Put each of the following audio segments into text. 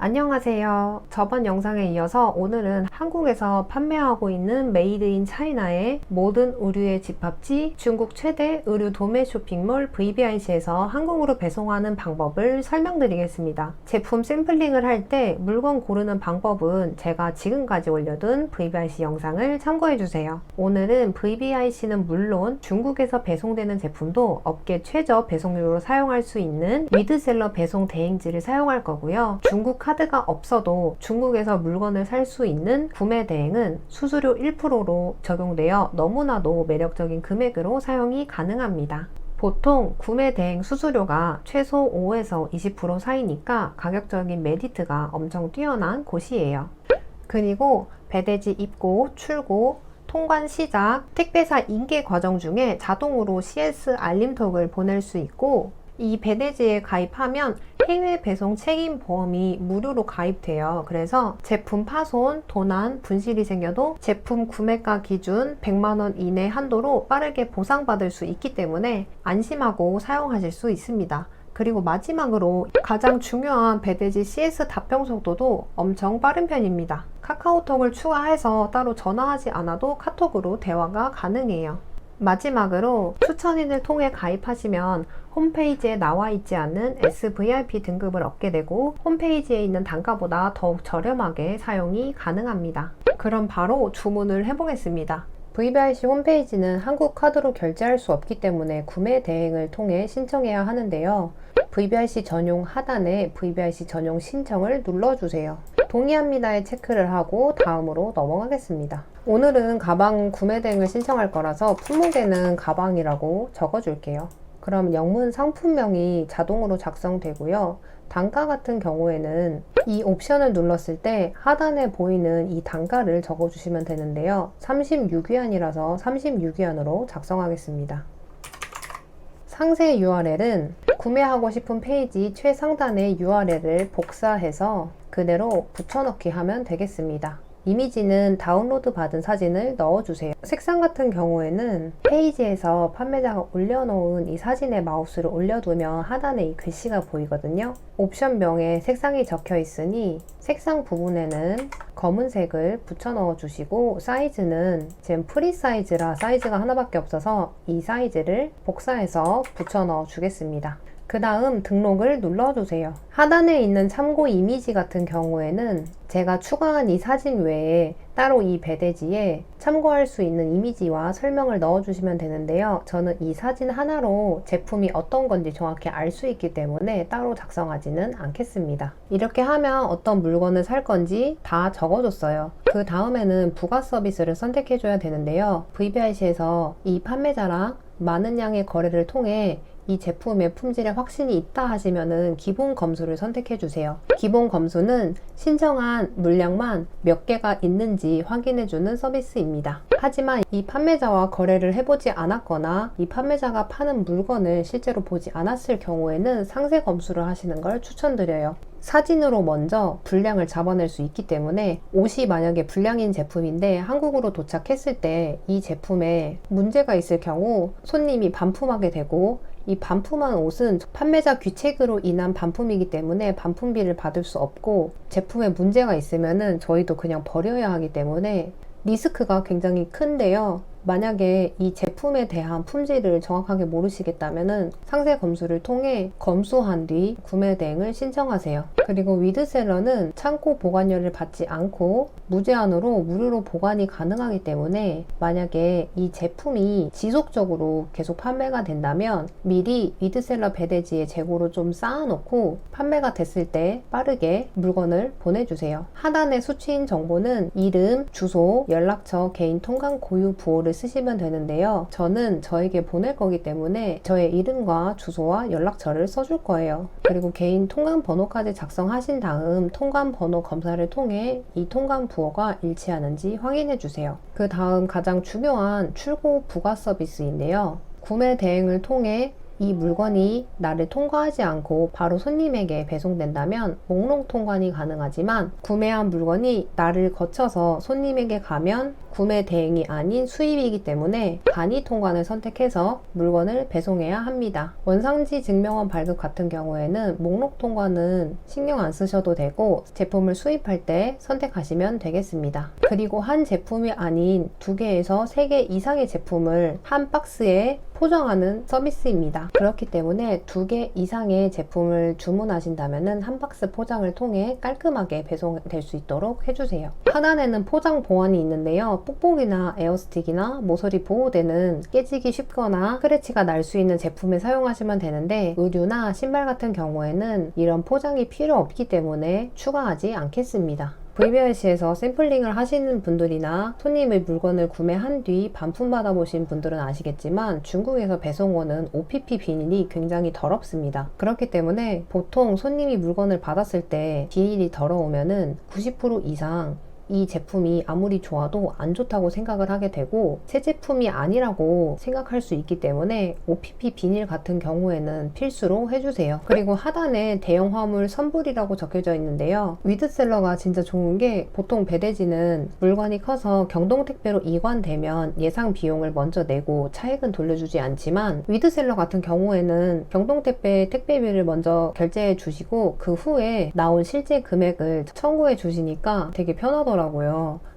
안녕하세요. 저번 영상에 이어서 오늘은 한국에서 판매하고 있는 메이드 인 차이나의 모든 의류의 집합지 중국 최대 의류 도매 쇼핑몰 VBIC에서 한국으로 배송하는 방법을 설명드리겠습니다. 제품 샘플링을 할 때 물건 고르는 방법은 제가 지금까지 올려둔 VBIC 영상을 참고해주세요. 오늘은 VBIC는 물론 중국에서 배송되는 제품도 업계 최저 배송료로 사용할 수 있는 미드셀러 배송 대행지를 사용할 거고요. 중국 카드가 없어도 중국에서 물건을 살 수 있는 구매 대행은 수수료 1%로 적용되어 너무나도 매력적인 금액으로 사용이 가능합니다. 보통 구매 대행 수수료가 최소 5에서 20% 사이니까 가격적인 메리트가 엄청 뛰어난 곳이에요. 그리고 배대지 입고, 출고, 통관 시작, 택배사 인계 과정 중에 자동으로 CS 알림톡을 보낼 수 있고, 이 배대지에 가입하면 해외 배송 책임 보험이 무료로 가입돼요. 그래서 제품 파손, 도난, 분실이 생겨도 제품 구매가 기준 100만원 이내 한도로 빠르게 보상받을 수 있기 때문에 안심하고 사용하실 수 있습니다. 그리고 마지막으로 가장 중요한 배대지 CS 답변 속도도 엄청 빠른 편입니다. 카카오톡을 추가해서 따로 전화하지 않아도 카톡으로 대화가 가능해요. 마지막으로 추천인을 통해 가입하시면 홈페이지에 나와 있지 않는 SVIP 등급을 얻게 되고 홈페이지에 있는 단가보다 더욱 저렴하게 사용이 가능합니다. 그럼 바로 주문을 해보겠습니다. VBIC 홈페이지는 한국 카드로 결제할 수 없기 때문에 구매 대행을 통해 신청해야 하는데요. VBIC 전용 하단에 VBIC 전용 신청을 눌러주세요. 동의합니다에 체크를 하고 다음으로 넘어가겠습니다. 오늘은 가방 구매 대행을 신청할 거라서 품목에는 가방이라고 적어줄게요. 그럼 영문 상품명이 자동으로 작성되고요. 단가 같은 경우에는 이 옵션을 눌렀을 때 하단에 보이는 이 단가를 적어주시면 되는데요. 36위안이라서 36위안으로 작성하겠습니다. 상세 URL은 구매하고 싶은 페이지 최상단의 URL을 복사해서 그대로 붙여넣기 하면 되겠습니다. 이미지는 다운로드 받은 사진을 넣어주세요. 색상 같은 경우에는 페이지에서 판매자가 올려놓은 이 사진에 마우스를 올려두면 하단에 이 글씨가 보이거든요. 옵션명에 색상이 적혀 있으니 색상 부분에는 검은색을 붙여 넣어 주시고 사이즈는 지금 프리 사이즈라 사이즈가 하나밖에 없어서 이 사이즈를 복사해서 붙여 넣어 주겠습니다. 그 다음 등록을 눌러주세요. 하단에 있는 참고 이미지 같은 경우에는 제가 추가한 이 사진 외에 따로 이 배대지에 참고할 수 있는 이미지와 설명을 넣어주시면 되는데요. 저는 이 사진 하나로 제품이 어떤 건지 정확히 알 수 있기 때문에 따로 작성하지는 않겠습니다. 이렇게 하면 어떤 물건을 살 건지 다 적어줬어요. 그 다음에는 부가 서비스를 선택해줘야 되는데요. VBIC에서 이 판매자랑 많은 양의 거래를 통해 이 제품의 품질에 확신이 있다 하시면은 기본 검수를 선택해 주세요. 기본 검수는 신청한 물량만 몇 개가 있는지 확인해 주는 서비스입니다. 하지만 이 판매자와 거래를 해보지 않았거나 이 판매자가 파는 물건을 실제로 보지 않았을 경우에는 상세 검수를 하시는 걸 추천드려요. 사진으로 먼저 분량을 잡아낼 수 있기 때문에 옷이 만약에 불량인 제품인데 한국으로 도착했을 때 이 제품에 문제가 있을 경우 손님이 반품하게 되고 이 반품한 옷은 판매자 귀책으로 인한 반품이기 때문에 반품비를 받을 수 없고 제품에 문제가 있으면은 저희도 그냥 버려야 하기 때문에 리스크가 굉장히 큰데요. 만약에 이 제품에 대한 품질을 정확하게 모르시겠다면 상세 검수를 통해 검수한 뒤 구매 대행을 신청하세요. 그리고 위드셀러는 창고 보관료를 받지 않고 무제한으로 무료로 보관이 가능하기 때문에 만약에 이 제품이 지속적으로 계속 판매가 된다면 미리 위드셀러 배대지에 재고로 좀 쌓아놓고 판매가 됐을 때 빠르게 물건을 보내주세요. 하단의 수취인 정보는 이름, 주소, 연락처, 개인 통관 고유 부호를 쓰시면 되는데요. 저는 저에게 보낼 거기 때문에 저의 이름과 주소와 연락처를 써줄 거예요. 그리고 개인 통관 번호까지 작성하신 다음 통관 번호 검사를 통해 이 통관 부호가 일치하는지 확인해 주세요. 그 다음 가장 중요한 출고 부가 서비스인데요. 구매 대행을 통해 이 물건이 나를 통과하지 않고 바로 손님에게 배송된다면 목록 통관이 가능하지만, 구매한 물건이 나를 거쳐서 손님에게 가면 구매 대행이 아닌 수입이기 때문에 간이 통관을 선택해서 물건을 배송해야 합니다. 원상지 증명원 발급 같은 경우에는 목록 통관은 신경 안 쓰셔도 되고 제품을 수입할 때 선택하시면 되겠습니다. 그리고 한 제품이 아닌 2개에서 3개 이상의 제품을 한 박스에 포장하는 서비스입니다. 그렇기 때문에 2개 이상의 제품을 주문하신다면 한 박스 포장을 통해 깔끔하게 배송될 수 있도록 해주세요. 하단에는 포장 보안이 있는데요. 뽁뽁이나 에어스틱이나 모서리 보호대는 깨지기 쉽거나 스크래치가 날 수 있는 제품에 사용하시면 되는데, 의류나 신발 같은 경우에는 이런 포장이 필요 없기 때문에 추가하지 않겠습니다. VBIC에서 샘플링을 하시는 분들이나 손님의 물건을 구매한 뒤 반품받아 보신 분들은 아시겠지만, 중국에서 배송오는 OPP 비닐이 굉장히 더럽습니다. 그렇기 때문에 보통 손님이 물건을 받았을 때 비닐이 더러우면은 90% 이상 이 제품이 아무리 좋아도 안 좋다고 생각을 하게 되고 새 제품이 아니라고 생각할 수 있기 때문에 OPP 비닐 같은 경우에는 필수로 해주세요. 그리고 하단에 대형 화물 선불이라고 적혀져 있는데요. 위드셀러가 진짜 좋은 게, 보통 배대지는 물건이 커서 경동택배로 이관되면 예상 비용을 먼저 내고 차액은 돌려주지 않지만, 위드셀러 같은 경우에는 경동택배 택배비를 먼저 결제해 주시고 그 후에 나온 실제 금액을 청구해 주시니까 되게 편하더라고요.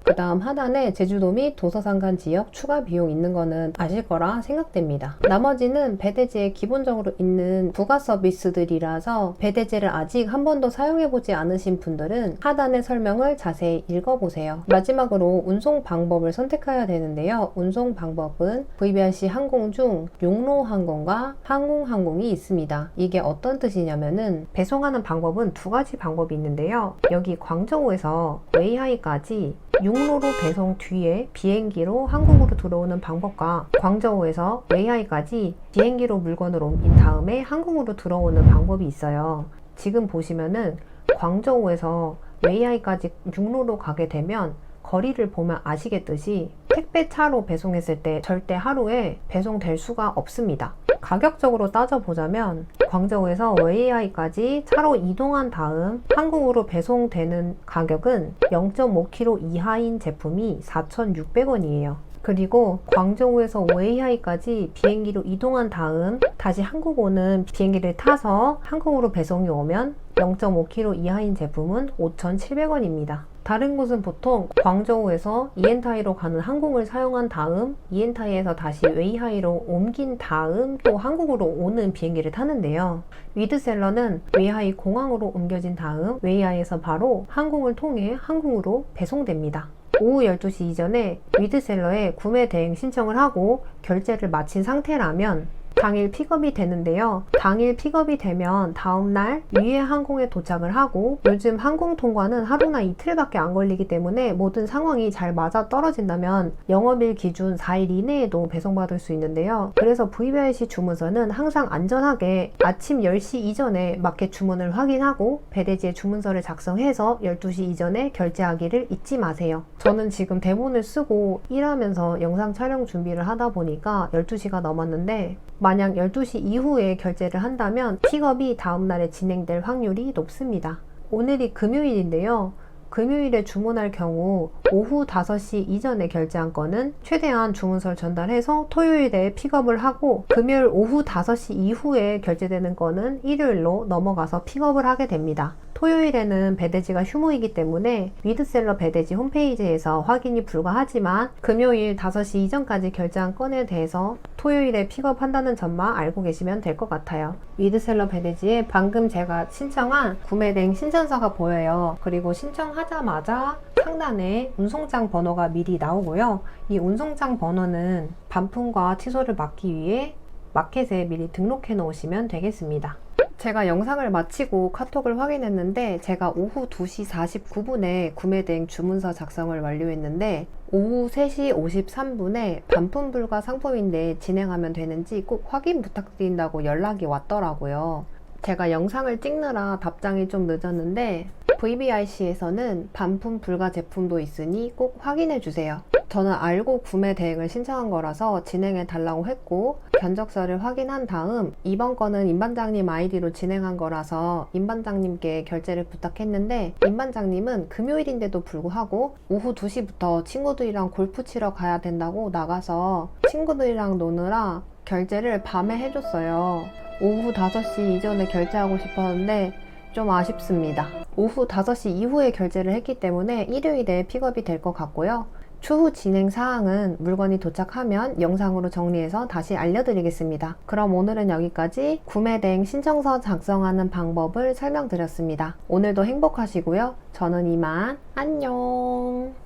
그 다음 하단에 제주도 및 도서상간 지역 추가 비용 있는 거는 아실 거라 생각됩니다. 나머지는 배대지에 기본적으로 있는 부가 서비스들이라서 배대지를 아직 한 번도 사용해보지 않으신 분들은 하단의 설명을 자세히 읽어보세요. 마지막으로 운송 방법을 선택해야 되는데요. 운송 방법은 VBIC 항공 중 용로항공과 항공항공이 있습니다. 이게 어떤 뜻이냐면은, 배송하는 방법은 2가지 방법이 있는데요. 여기 광저우에서 웨이하이까지 육로로 배송 뒤에 비행기로 한국으로 들어오는 방법과, 광저우에서 웨이하이까지 비행기로 물건을 옮긴 다음에 한국으로 들어오는 방법이 있어요. 지금 보시면은 광저우에서 웨이하이까지 육로로 가게 되면 거리를 보면 아시겠듯이 택배차로 배송했을 때 절대 하루에 배송될 수가 없습니다. 가격적으로 따져보자면 광저우에서 웨이하이까지 차로 이동한 다음 한국으로 배송되는 가격은 0.5kg 이하인 제품이 4,600원이에요. 그리고 광저우에서 웨이하이까지 비행기로 이동한 다음 다시 한국 오는 비행기를 타서 한국으로 배송이 오면 0.5kg 이하인 제품은 5,700원입니다. 다른 곳은 보통 광저우에서 이엔타이로 가는 항공을 사용한 다음 이엔타이에서 다시 웨이하이로 옮긴 다음 또 한국으로 오는 비행기를 타는데요. 위드셀러는 웨이하이 공항으로 옮겨진 다음 웨이하이에서 바로 항공을 통해 한국으로 배송됩니다. 오후 12시 이전에 위드셀러에 구매 대행 신청을 하고 결제를 마친 상태라면 당일 픽업이 되는데요. 당일 픽업이 되면 다음날 위에 항공에 도착을 하고, 요즘 항공 통과는 하루나 이틀밖에 안 걸리기 때문에 모든 상황이 잘 맞아 떨어진다면 영업일 기준 4일 이내에도 배송받을 수 있는데요. 그래서 VBIC 주문서는 항상 안전하게 아침 10시 이전에 마켓 주문을 확인하고 배대지에 주문서를 작성해서 12시 이전에 결제하기를 잊지 마세요. 저는 지금 대본을 쓰고 일하면서 영상 촬영 준비를 하다 보니까 12시가 넘었는데, 만약 12시 이후에 결제를 한다면 픽업이 다음날에 진행될 확률이 높습니다. 오늘이 금요일인데요. 금요일에 주문할 경우 오후 5시 이전에 결제한 건은 최대한 주문서를 전달해서 토요일에 픽업을 하고, 금요일 오후 5시 이후에 결제되는 건은 일요일로 넘어가서 픽업을 하게 됩니다. 토요일에는 배대지가 휴무이기 때문에 위드셀러 배대지 홈페이지에서 확인이 불가하지만, 금요일 5시 이전까지 결제한 건에 대해서 토요일에 픽업한다는 점만 알고 계시면 될 것 같아요. 위드셀러 배대지에 방금 제가 신청한 구매된 신청서가 보여요. 그리고 신청하자마자 상단에 운송장 번호가 미리 나오고요. 이 운송장 번호는 반품과 취소를 막기 위해 마켓에 미리 등록해 놓으시면 되겠습니다. 제가 영상을 마치고 카톡을 확인했는데, 제가 오후 2시 49분에 구매대행 주문서 작성을 완료했는데 오후 3시 53분에 반품 불가 상품인데 진행하면 되는지 꼭 확인 부탁드린다고 연락이 왔더라고요. 제가 영상을 찍느라 답장이 좀 늦었는데 VBIC에서는 반품 불가 제품도 있으니 꼭 확인해 주세요. 저는 알고 구매 대행을 신청한 거라서 진행해 달라고 했고, 견적서를 확인한 다음 이번 건은 임반장님 아이디로 진행한 거라서 임반장님께 결제를 부탁했는데, 임반장님은 금요일인데도 불구하고 오후 2시부터 친구들이랑 골프 치러 가야 된다고 나가서 친구들이랑 노느라 결제를 밤에 해줬어요. 오후 5시 이전에 결제하고 싶었는데 좀 아쉽습니다. 오후 5시 이후에 결제를 했기 때문에 일요일에 픽업이 될 것 같고요. 추후 진행 사항은 물건이 도착하면 영상으로 정리해서 다시 알려드리겠습니다. 그럼 오늘은 여기까지 구매 대행 신청서 작성하는 방법을 설명드렸습니다. 오늘도 행복하시고요. 저는 이만 안녕.